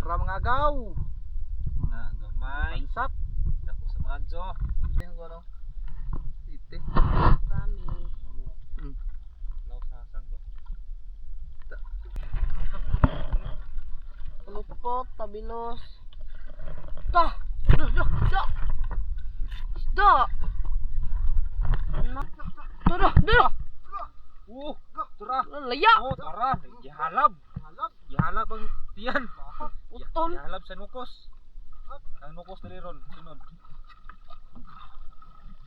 Tara mga agaw. Mga gamay. Pansat. Dako sa mga adjo. Yung ano? Ite. Marami. Law sasang ba? Lupot, tabilos. Da! Da! Da! Da! Tara! Tara! Tara. Laya! Oh, tara. Gihalab. Gihalab ang tiyan. Utol! Gihalab sa nukos. Ang nukos dali ron. Sunod.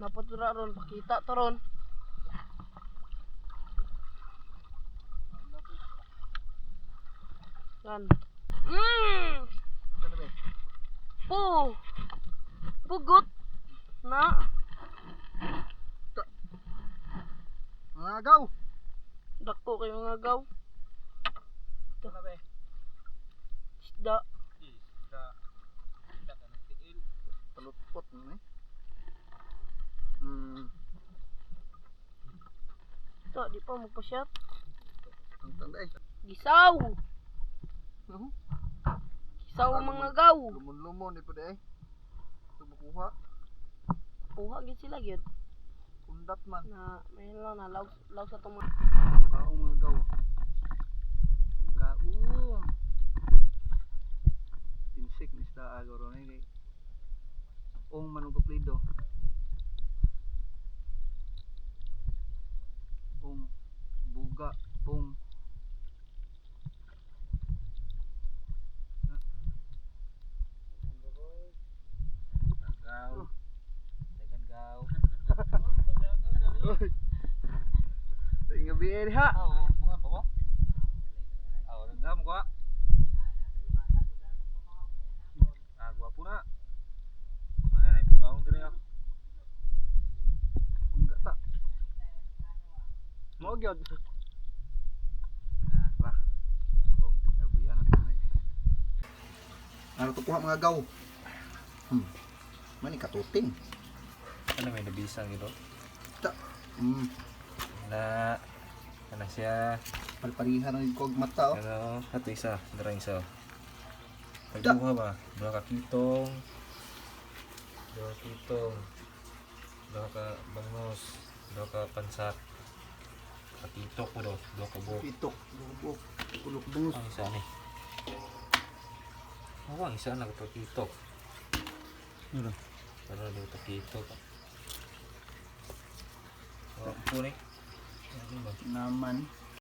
Napatura ron. Pakita to ron. Yan. Ano ba? Pugot. Na. Mga agaw. Dako kayo mga gaw. Ano ba? Isda. Isda. Isda ka ng tiil. Palutpot mo eh. Ito, di pa magpasyat. Ang tanda eh. Gisaw. Ano? Gisaw mga gaw. Lumon-lumon di pa di eh. Ito makuha. Puha gid sila gyud. Kundat man. Na may lang na law sa tong mga Gaong mga gaw. Gaong. Pinsik ni sa agaw ron eh. Kay ong manong kaplido. Ong buga. Ong. Gaw. Dagan gaw. Oy. Ay gabi eh ha. Oo, bunga ba mo? Oo, nagdam ko. Gwapo na. Ano na, ibugawang diri ako. Enggak tak. Mau gyud. Lah. Gabi anak ni. Ano to kuha mga gaw? Mani katuting. Ano may nabisang ito? Tak. Na, ano siya? Palparihan ang kog mata oh. Ano, ato isa, darang isa. Pagbuha ba? Dua ka kitong. Dua ka bangos. Dua ka pansat. Kakitok po do. Dua ka buhok. Pitok, lubok, ulok bungus. Ang isa ni. Oo, ang isa nagpakitok. Ano? Pero do kakitok. Oh, puni. Ano ba? Naman.